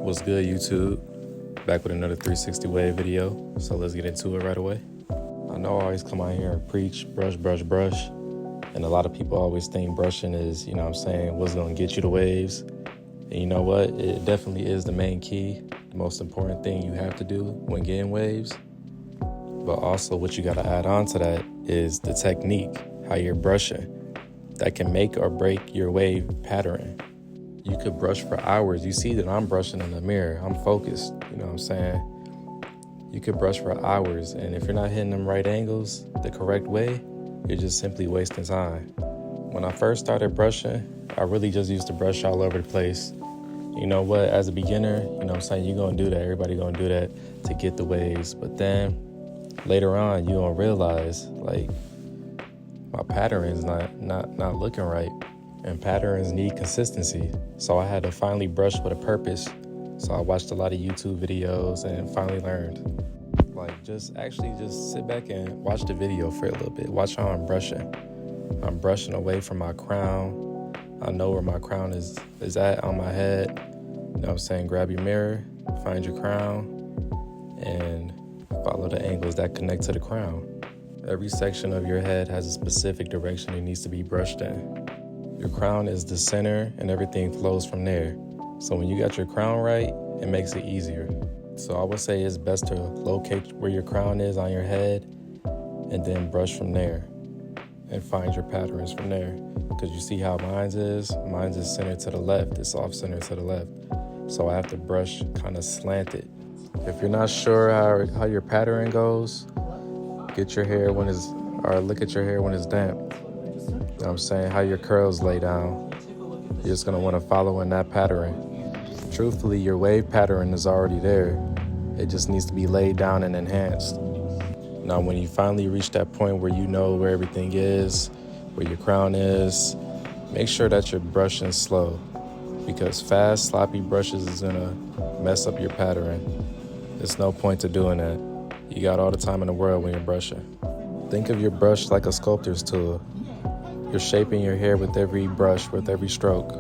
What's good, YouTube? Back with another 360 wave video, so let's get into it right away. I know I always come out here and preach brush, brush, brush, and a lot of people always think brushing is, what's gonna get you the waves. And you know what? It definitely is the main key, the most important thing you have to do when getting waves. But also what you gotta add on to that is the technique, how you're brushing. That can make or break your wave pattern. You could brush for hours. You see that I'm brushing in the mirror. I'm focused, you know what I'm saying? You could brush for hours, and if you're not hitting them right angles the correct way, you're just simply wasting time. When I first started brushing, I really just used to brush all over the place. You know what, as a beginner, you're gonna do that. Everybody gonna do that to get the waves. But then later on, you're gonna realize, like, my pattern is not looking right. And patterns need consistency. So I had to finally brush with a purpose. So I watched a lot of YouTube videos and finally learned. Like, just sit back and watch the video for a little bit. Watch how I'm brushing. I'm brushing away from my crown. I know where my crown is at on my head. You know what I'm saying? Grab your mirror, find your crown, and follow the angles that connect to the crown. Every section of your head has a specific direction it needs to be brushed in. Your crown is the center and everything flows from there. So when you got your crown right, it makes it easier. So I would say it's best to locate where your crown is on your head and then brush from there and find your patterns from there. Because you see how mine's is centered to the left. It's off center to the left. So I have to brush kind of slanted. If you're not sure how your pattern goes, look at your hair when it's damp. You know what I'm saying? How your curls lay down. You're just gonna wanna follow in that pattern. Truthfully, your wave pattern is already there. It just needs to be laid down and enhanced. Now, when you finally reach that point where you know where everything is, where your crown is, make sure that you're brushing slow, because fast, sloppy brushes is gonna mess up your pattern. There's no point to doing that. You got all the time in the world when you're brushing. Think of your brush like a sculptor's tool. You're shaping your hair with every brush, with every stroke.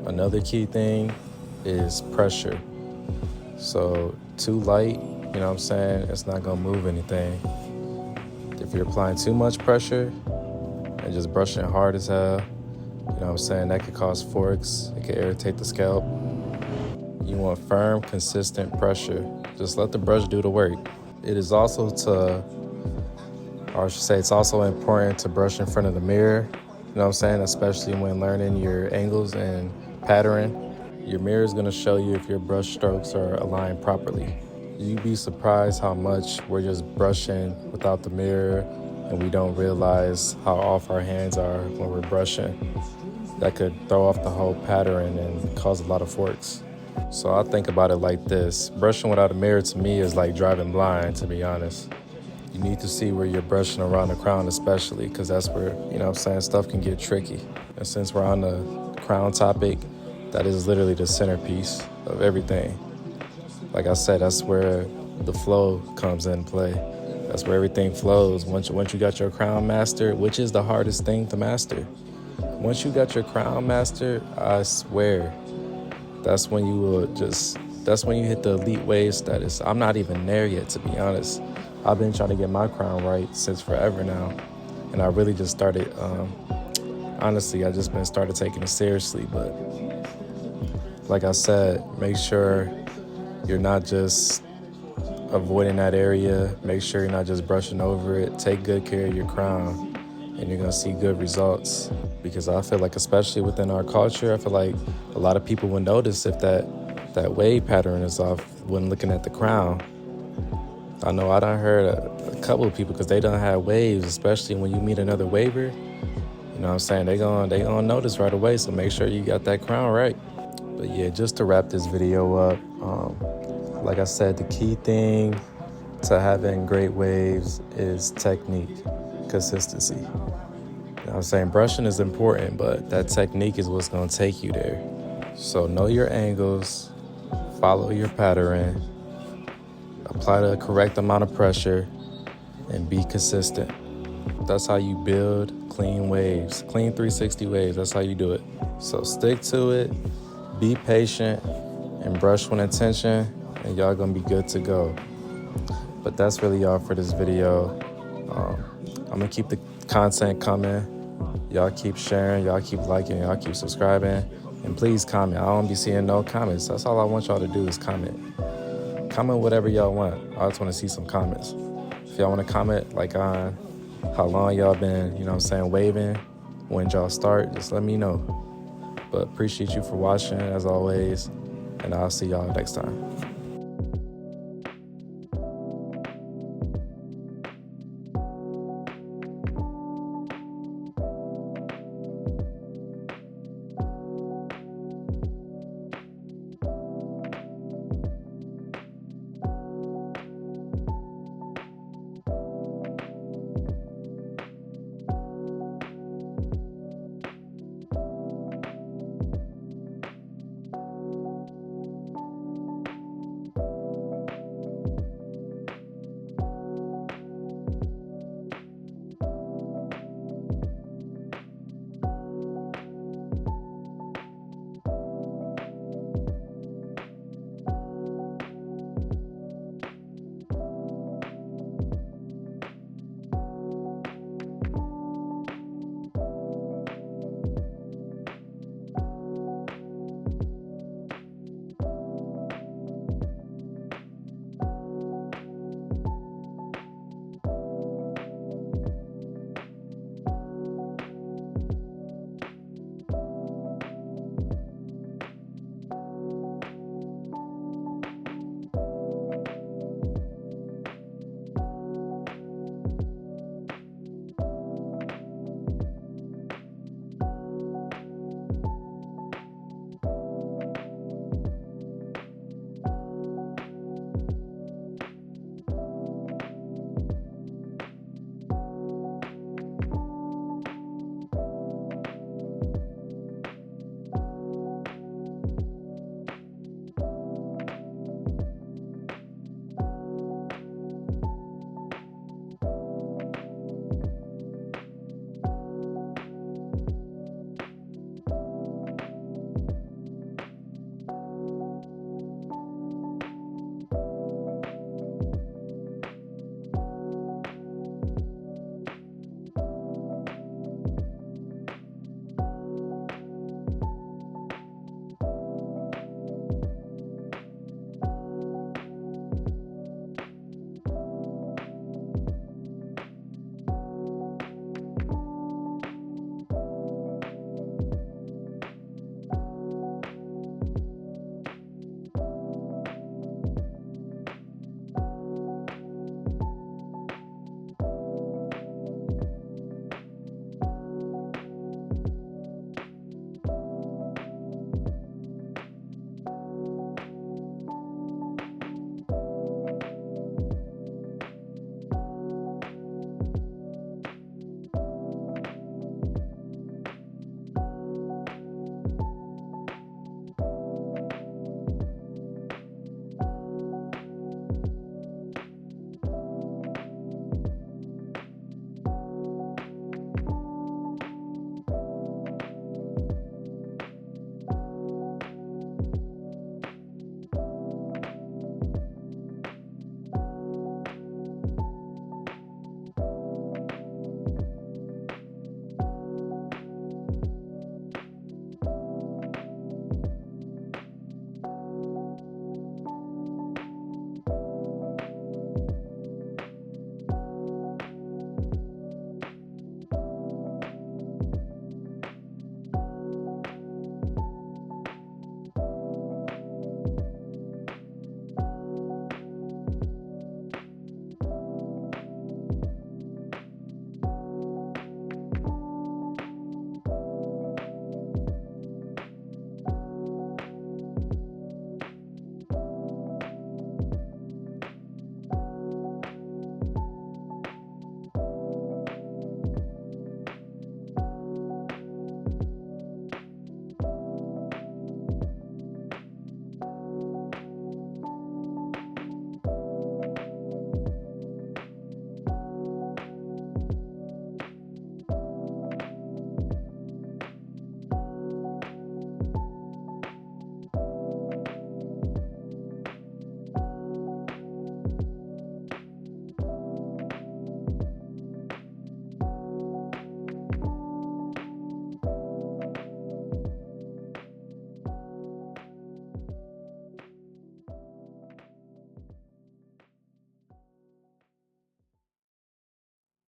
Another key thing is pressure. So too light, it's not gonna move anything. If you're applying too much pressure and just brushing hard as hell, that could cause forks, it could irritate the scalp. You want firm, consistent pressure. Just let the brush do the work. It's also important to brush in front of the mirror, especially when learning your angles and pattern. Your mirror is gonna show you if your brush strokes are aligned properly. You'd be surprised how much we're just brushing without the mirror and we don't realize how off our hands are when we're brushing. That could throw off the whole pattern and cause a lot of forks. So I think about it like this. Brushing without a mirror to me is like driving blind, to be honest. You need to see where you're brushing around the crown, especially, because that's where, stuff can get tricky. And since we're on the crown topic, that is literally the centerpiece of everything. Like I said, that's where the flow comes in play. That's where everything flows. Once you got your crown mastered, which is the hardest thing to master. Once you got your crown mastered, I swear, that's when you hit the elite wave status. I'm not even there yet, to be honest. I've been trying to get my crown right since forever now. And I really just started, started taking it seriously. But like I said, make sure you're not just avoiding that area. Make sure you're not just brushing over it. Take good care of your crown and you're gonna see good results. Because I feel like, especially within our culture, I feel like a lot of people would notice if that wave pattern is off when looking at the crown. I know I done heard a couple of people, because they done have waves, especially when you meet another waver, they gonna notice right away. So make sure you got that crown right. But yeah, just to wrap this video up, like I said, the key thing to having great waves is technique, consistency. Brushing is important, but that technique is what's gonna take you there. So know your angles, follow your pattern, apply the correct amount of pressure, and be consistent. That's how you build clean waves, clean 360 waves. That's how you do it. So stick to it, be patient, and brush with intention, and y'all gonna be good to go. But that's really all for this video. I'm gonna keep the content coming. Y'all keep sharing, y'all keep liking, y'all keep subscribing, and please comment. I don't be seeing no comments. That's all I want y'all to do is comment. Comment whatever y'all want. I just want to see some comments. If y'all want to comment like on how long y'all been, you know what I'm saying, waving, when y'all start, just let me know. But appreciate you for watching as always, and I'll see y'all next time.